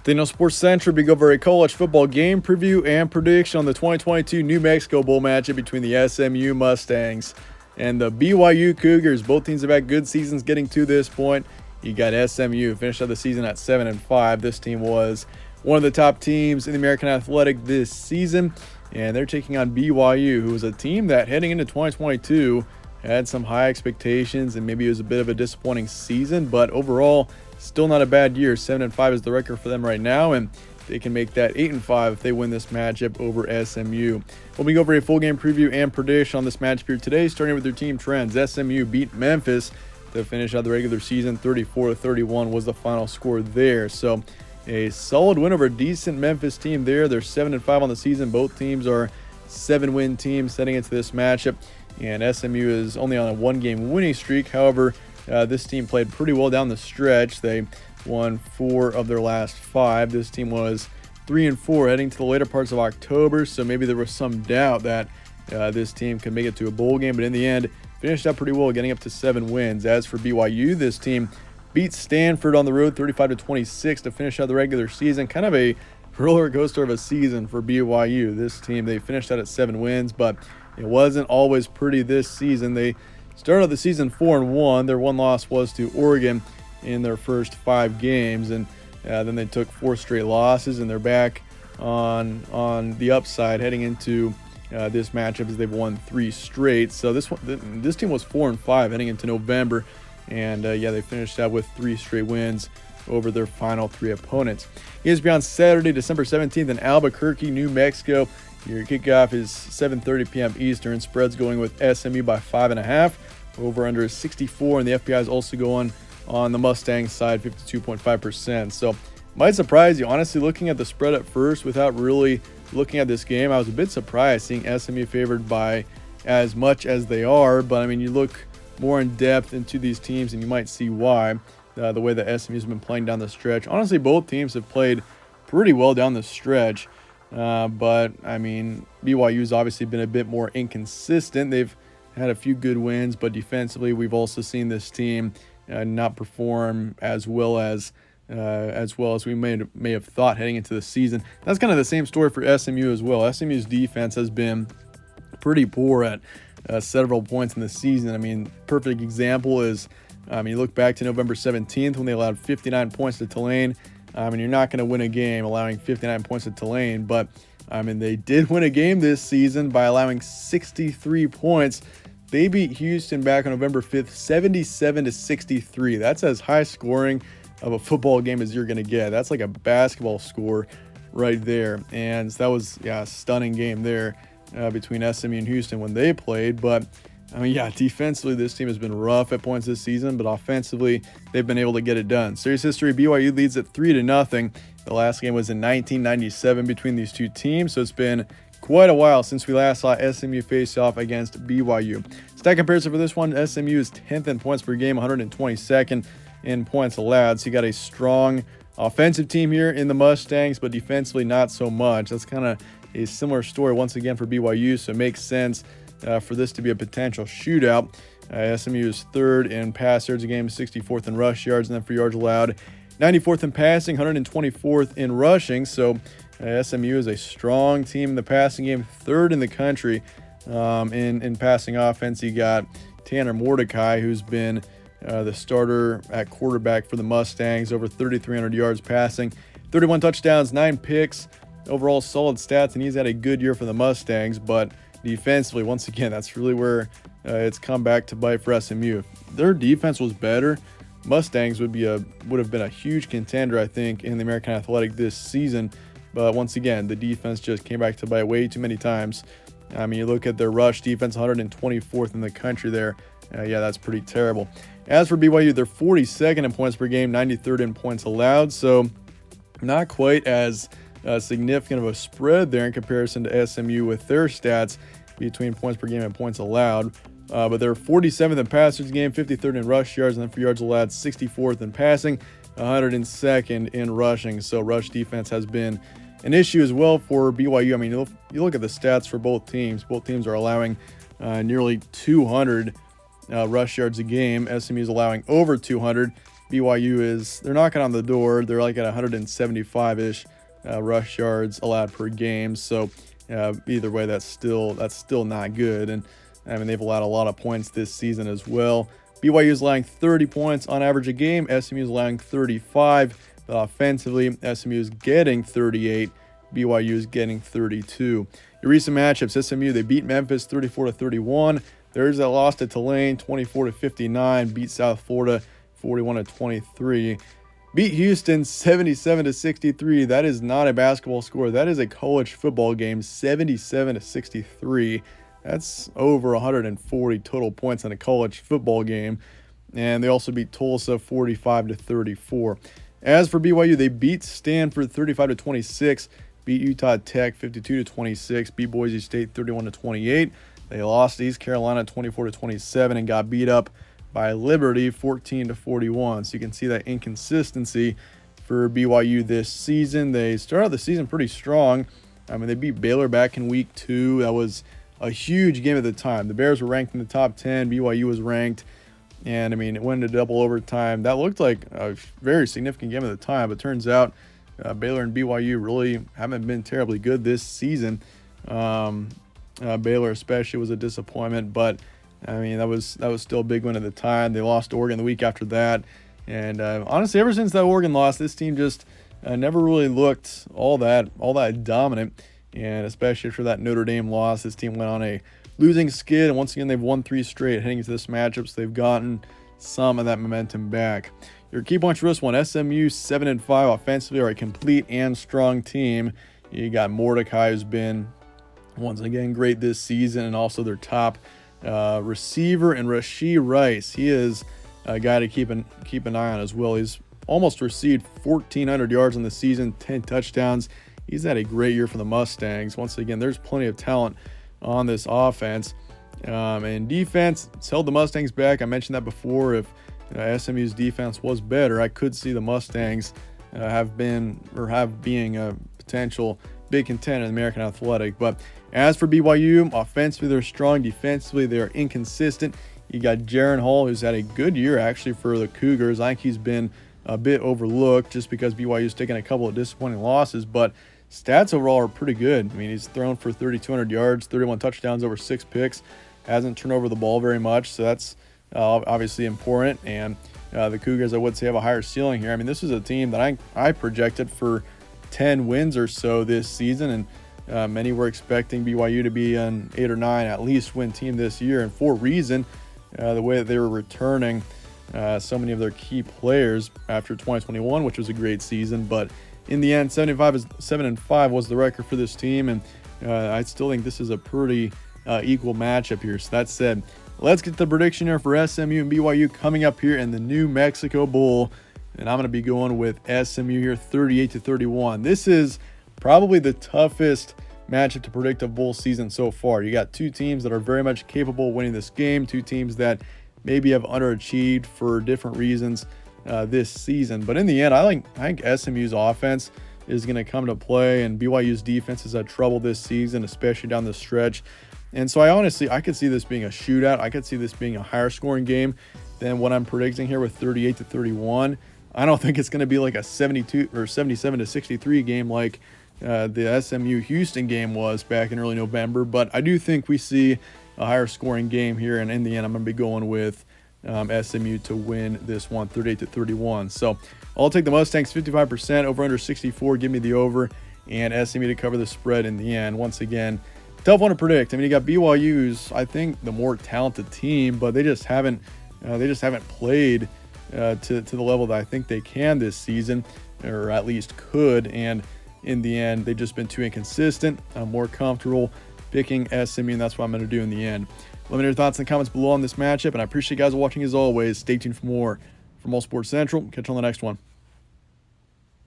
Daniel Sports Central, we go over a college football game preview and prediction on the 2022 New Mexico Bowl matchup between the SMU Mustangs and the BYU Cougars. Both teams have had good seasons getting to this point. You got SMU, finished out the season at 7-5. This team was one of the top teams in the American Athletic this season, and they're taking on BYU, who was a team that heading into 2022 had some high expectations, and maybe it was a bit of a disappointing season, but overall, still not a bad year. 7-5 is the record for them right now, and they can make that 8-5 if they win this matchup over SMU. We'll be over a full game preview and prediction on this matchup here today, starting with their team trends. SMU beat Memphis to finish out the regular season. 34-31 was the final score there. So a solid win over a decent Memphis team there. They're 7-5 on the season. Both teams are 7-win teams heading into this matchup, and SMU is only on a one-game winning streak. However, this team played pretty well down the stretch. They won 4 of their last 5. This team was 3-4 heading to the later parts of October, so maybe there was some doubt that this team could make it to a bowl game, but in the end, finished up pretty well, getting up to 7 wins. As for BYU, this team beat Stanford on the road 35-26 to finish out the regular season. Kind of a roller coaster of a season for BYU. This team, they finished out at 7 wins, but it wasn't always pretty this season. They started the season 4-1. Their one loss was to Oregon in their first 5 games, and then they took 4 straight losses, and they're back on the upside heading into this matchup as they've won 3 straight. So this team was 4-5 heading into November, and they finished out with 3 straight wins over their final 3 opponents. ESPN on Saturday, December 17th in Albuquerque, New Mexico. Your kickoff is 7:30 p.m. Eastern. Spread's going with SMU by 5.5. Over under is 64, and the FPI is also going on the Mustang side, 52.5%. So might surprise you. Honestly, looking at the spread at first without really looking at this game, I was a bit surprised seeing SMU favored by as much as they are. But, I mean, you look more in depth into these teams, and you might see why. The way that SMU's been playing down the stretch. Honestly, both teams have played pretty well down the stretch. But, I mean, BYU's obviously been a bit more inconsistent. They've had a few good wins, but defensively, we've also seen this team not perform as well as we may have thought heading into the season. That's kind of the same story for SMU as well. SMU's defense has been pretty poor at several points in the season. I mean, perfect example is, you look back to November 17th when they allowed 59 points to Tulane. And you're not going to win a game allowing 59 points to Tulane, but they did win a game this season by allowing 63 points. They beat Houston back on November 5th, 77-63. That's as high scoring of a football game as you're going to get. That's like a basketball score right there. And that was a stunning game there between SMU and Houston when they played. But defensively, this team has been rough at points this season, but offensively, they've been able to get it done. Series history, BYU leads at 3-0. The last game was in 1997 between these two teams, so it's been quite a while since we last saw SMU face off against BYU. Stat comparison for this one, SMU is 10th in points per game, 122nd in points allowed. So you got a strong offensive team here in the Mustangs, but defensively not so much. That's kind of a similar story once again for BYU, so it makes sense for this to be a potential shootout. SMU is 3rd in pass yards a game, 64th in rush yards, and then for yards allowed, 94th in passing, 124th in rushing. So SMU is a strong team in the passing game, 3rd in the country in passing offense. You got Tanner Mordecai, who's been the starter at quarterback for the Mustangs, over 3,300 yards passing, 31 touchdowns, 9 picks, overall solid stats, and he's had a good year for the Mustangs. But defensively, once again, that's really where it's come back to bite for SMU. If their defense was better, Mustangs would have been a huge contender, I think, in the American Athletic this season. But once again, the defense just came back to bite way too many times. You look at their rush defense, 124th in the country there. That's pretty terrible. As for BYU, they're 42nd in points per game, 93rd in points allowed. So not quite as significant of a spread there in comparison to SMU with their stats between points per game and points allowed. But they're 47th in passers game, 53rd in rush yards, and then for yards allowed, 64th in passing, 102nd in rushing. So rush defense has been an issue as well for BYU. You look at the stats for both teams. Both teams are allowing nearly 200 rush yards a game. SMU is allowing over 200. they're knocking on the door. They're like at 175-ish rush yards allowed per game. So either way, that's still not good. And I mean, they've allowed a lot of points this season as well. BYU is allowing 30 points on average a game. SMU is allowing 35. But offensively, SMU is getting 38. BYU is getting 32. Your recent matchups: SMU, they beat Memphis 34-31. There's a loss to Tulane 24-59. Beat South Florida 41-23. Beat Houston 77-63. That is not a basketball score. That is a college football game. 77-63. That's over 140 total points in a college football game. And they also beat Tulsa 45-34. As for BYU, they beat Stanford 35-26. Beat Utah Tech 52-26. Beat Boise State 31-28. They lost to East Carolina 24-27 and got beat up by Liberty 14-41. So you can see that inconsistency for BYU this season. They started the season pretty strong. I mean, they beat Baylor back in week 2. That was a huge game at the time. The Bears were ranked in the top 10. BYU was ranked. And, I mean, it went into double overtime. That looked like a very significant game at the time. But turns out Baylor and BYU really haven't been terribly good this season. Baylor especially was a disappointment. But, I mean, that was still a big win at the time. They lost to Oregon the week after that. And, honestly, ever since that Oregon loss, this team just never really looked all that dominant. And especially after that Notre Dame loss, this team went on a losing skid. And once again, they've won 3 straight heading into this matchup. So they've gotten some of that momentum back. Your key points for this one: SMU 7-5 offensively, are a complete and strong team. You got Mordecai, who's been once again great this season, and also their top receiver, and Rashee Rice. He is a guy to keep an eye on as well. He's almost received 1,400 yards in the season, 10 touchdowns. He's had a great year for the Mustangs. Once again, there's plenty of talent on this offense. And defense, it's held the Mustangs back. I mentioned that before. If SMU's defense was better, I could see the Mustangs being a potential big contender in the American Athletic. But as for BYU, offensively they're strong. Defensively they're inconsistent. You got Jaron Hall, who's had a good year actually for the Cougars. I think he's been a bit overlooked just because BYU's taken a couple of disappointing losses, but stats overall are pretty good. I mean, he's thrown for 3,200 yards, 31 touchdowns, over 6 picks. Hasn't turned over the ball very much, so that's obviously important. And the Cougars, I would say, have a higher ceiling here. I mean, this is a team that I projected for 10 wins or so this season, and many were expecting BYU to be an 8 or 9 at least win team this year. And for a reason, the way that they were returning so many of their key players after 2021, which was a great season. But in the end, 7-5 was the record for this team, and I still think this is a pretty equal matchup here. So that said, let's get the prediction here for SMU and BYU coming up here in the New Mexico Bowl. And I'm going to be going with SMU here 38-31. This is probably the toughest matchup to predict of bowl season so far. You got 2 teams that are very much capable of winning this game, 2 teams that maybe have underachieved for different reasons this season. But in the end, I think SMU's offense is going to come to play, and BYU's defense has had trouble this season, especially down the stretch. And so I could see this being a shootout. I could see this being a higher scoring game than what I'm predicting here with 38-31. I don't think it's going to be like a 72 or 77-63 game like the SMU Houston game was back in early November, but I do think we see a higher scoring game here, and in the end, I'm going to be going with SMU to win this one, 38-31. So I'll take the Mustangs 55%, over under 64. Give me the over, and SMU to cover the spread in the end. Once again, tough one to predict. I mean, you got BYU's, I think, the more talented team, but they just haven't played to the level that I think they can this season, or at least could. And in the end, they've just been too inconsistent. I'm more comfortable picking SMU, and that's what I'm going to do in the end. Let me know your thoughts in the comments below on this matchup, and I appreciate you guys watching as always. Stay tuned for more from All Sports Central. Catch you on the next one.